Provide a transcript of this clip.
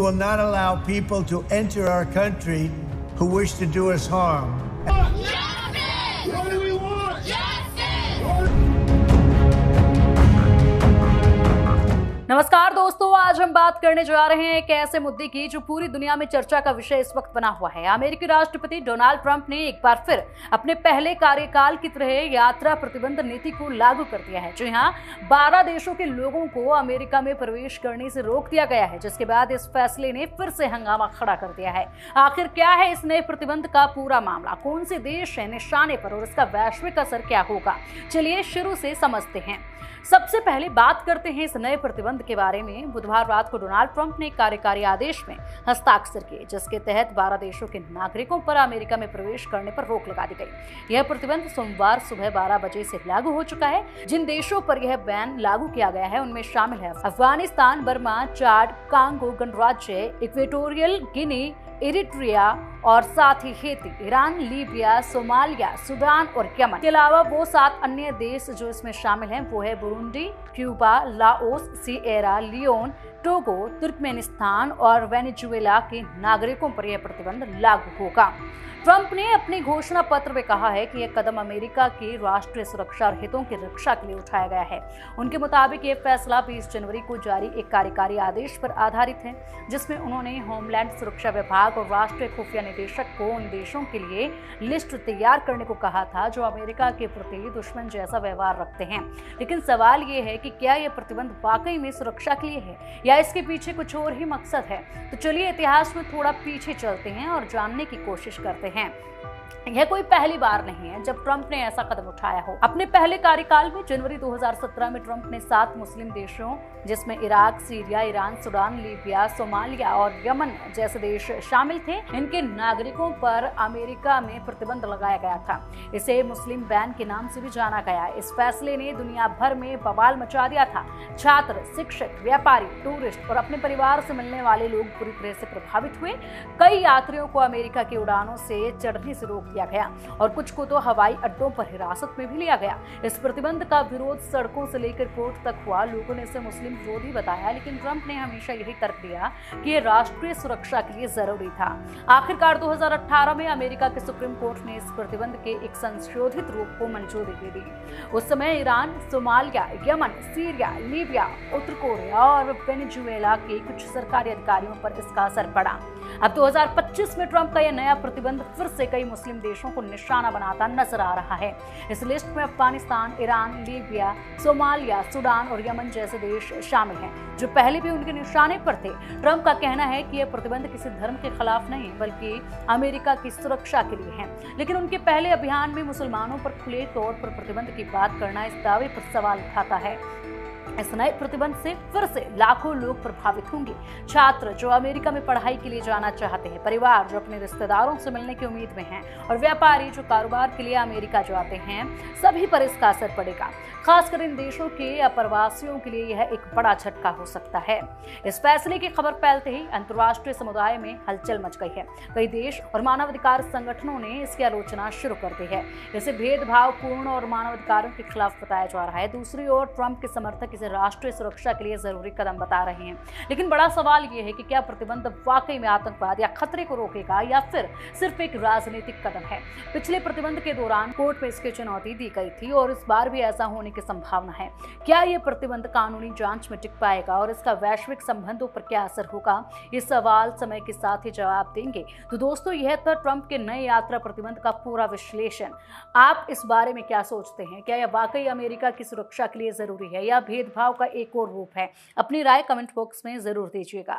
will not allow people to enter our country who wish to do us harm. Justice! What do we want? Justice! नमस्कार दोस्तों, आज हम बात करने जा रहे हैं एक ऐसे मुद्दे की जो पूरी दुनिया में चर्चा का विषय इस वक्त बना हुआ है। अमेरिकी राष्ट्रपति डोनाल्ड ट्रंप ने एक बार फिर अपने पहले कार्यकाल की तरह यात्रा प्रतिबंध नीति को लागू कर दिया है। जी हां, 12 देशों के लोगों को अमेरिका में प्रवेश करने से रोक दिया गया है, जिसके बाद इस फैसले ने फिर से हंगामा खड़ा कर दिया है। आखिर क्या है इस नए प्रतिबंध का पूरा मामला, कौन से देश है निशाने पर और इसका वैश्विक असर क्या होगा, चलिए शुरू से समझते हैं। सबसे पहले बात करते हैं इस नए प्रतिबंध के बारे में। बुधवार रात को डोनाल्ड ट्रंप ने एक कार्यकारी आदेश में हस्ताक्षर किए, जिसके तहत 12 देशों के नागरिकों पर अमेरिका में प्रवेश करने पर रोक लगा दी गई। यह प्रतिबंध सोमवार सुबह 12 बजे से लागू हो चुका है। जिन देशों पर यह बैन लागू किया गया है उनमें शामिल है अफगानिस्तान, बर्मा, चाड, कांगो गणराज्य, इक्वेटोरियल गिनी, इरिट्रिया और साथ ही Haiti, Iran, Libya, Somalia, Sudan और यमन। के अलावा वो 7 अन्य देश जो इसमें शामिल हैं वो है Burundi, Cuba, Laos, Sierra Leone, Togo, Turkmenistan और वेनेजुएला के नागरिकों पर यह प्रतिबंध लागू होगा। ट्रंप ने अपने घोषणा पत्र में कहा है कि यह कदम अमेरिका की राष्ट्रीय सुरक्षा और हितों की रक्षा के लिए उठाया गया है। उनके मुताबिक यह फैसला 20 जनवरी को जारी एक कार्यकारी आदेश पर आधारित है, जिसमें उन्होंने होमलैंड सुरक्षा विभाग और राष्ट्रीय खुफिया निदेशक को उन देशों के लिए लिस्ट तैयार करने को कहा था जो अमेरिका के प्रति दुश्मन जैसा व्यवहार रखते हैं। लेकिन सवाल ये है कि क्या यह प्रतिबंध वाकई में सुरक्षा के लिए है या इसके पीछे कुछ और ही मकसद है। तो चलिए इतिहास में थोड़ा पीछे चलते हैं और जानने की कोशिश करते हैं। यह कोई पहली बार नहीं है जब ट्रंप ने ऐसा कदम उठाया हो। अपने पहले कार्यकाल में जनवरी 2017 में ट्रंप ने 7 मुस्लिम देशों जिसमें Iraq, Syria, Iran, Sudan, Libya, Somalia और यमन जैसे देश शामिल थे, इनके नागरिकों पर अमेरिका में प्रतिबंध लगाया गया था। इसे मुस्लिम बैन के नाम से भी जाना गया। इस फैसले ने दुनिया भर में बवाल मचा दिया था। छात्र, शिक्षक, व्यापारी, टूरिस्ट और अपने परिवार से मिलने वाले लोग पूरी तरह से प्रभावित हुए। कई यात्रियों को अमेरिका की उड़ानों से चढ़ने से रोक दिया गया और कुछ को तो हवाई अड्डों पर हिरासत में भी लिया गया। इस प्रतिबंध का विरोध सड़कों से लेकर कोर्ट तक हुआ। लोगों ने इसे मुस्लिम विरोधी बताया, लेकिन ट्रंप ने हमेशा यही तर्क दिया कि यह राष्ट्रीय सुरक्षा के लिए जरूरी था। आखिरकार 2018 में अमेरिका के सुप्रीम कोर्ट ने इस प्रतिबंध के एक संशोधित रूप को मंजूरी दे दी। उस समय Iran, Somalia, Yemen, Syria, Libya, उत्तर कोरिया और वेनेजुएला के कुछ सरकारी अधिकारियों पर इसका असर पड़ा। अब 2025 में ट्रंप का यह नया प्रतिबंध फिर से कई मुस्लिम देशों को निशाना बनाता नजर आ रहा है। इस लिस्ट में Afghanistan, Iran, Libya, Somalia, Sudan और यमन जैसे देश शामिल हैं, जो पहले भी उनके निशाने पर थे। ट्रंप का कहना है कि यह प्रतिबंध किसी धर्म के खिलाफ नहीं बल्कि अमेरिका की सुरक्षा के लिए है। लेकिन उनके पहले अभियान में मुसलमानों पर खुले तौर पर प्रतिबंध की बात करना इस दावे पर सवाल उठाता है। इस नए प्रतिबंध से फिर से लाखों लोग प्रभावित होंगे। छात्र जो अमेरिका में पढ़ाई के लिए जाना चाहते हैं, परिवार जो अपने रिश्तेदारों से मिलने की उम्मीद में हैं और व्यापारी जो कारोबार के लिए अमेरिका जाते हैं, सभी पर इसका असर पड़ेगा। खासकर इन देशों के अप्रवासियों के लिए यह एक बड़ा झटका हो सकता है। इस फैसले की खबर फैलते ही अंतर्राष्ट्रीय समुदाय में हलचल मच गई है। कई देश और मानवाधिकार संगठनों ने इसकी आलोचना शुरू कर दी है। इसे भेदभावपूर्ण और मानवाधिकारों के खिलाफ बताया जा रहा है। दूसरी ओर ट्रंप के समर्थक इसे राष्ट्रीय सुरक्षा के लिए जरूरी कदम बता रहे हैं। लेकिन बड़ा सवाल यह है कि क्या प्रतिबंध वाकई में आतंकवाद या खतरे को रोकेगा या फिर सिर्फ एक राजनीतिक कदम है। पिछले प्रतिबंध के दौरान कोर्ट में इसकी चुनौती दी गई थी और इस बार भी ऐसा होने की संभावना है। क्या यह प्रतिबंध कानूनी जांच में टिक पाएगा और इसका वैश्विक संबंधों पर क्या असर होगा, ये सवाल समय के साथ ही जवाब देंगे। तो दोस्तों, यह था ट्रंप के नए यात्रा प्रतिबंध का पूरा विश्लेषण। आप इस बारे में क्या सोचते हैं? क्या यह वाकई अमेरिका की सुरक्षा के लिए जरूरी है या भेदभाव का एक और रूप है? अपनी राय कमेंट बॉक्स में जरूर दीजिएगा।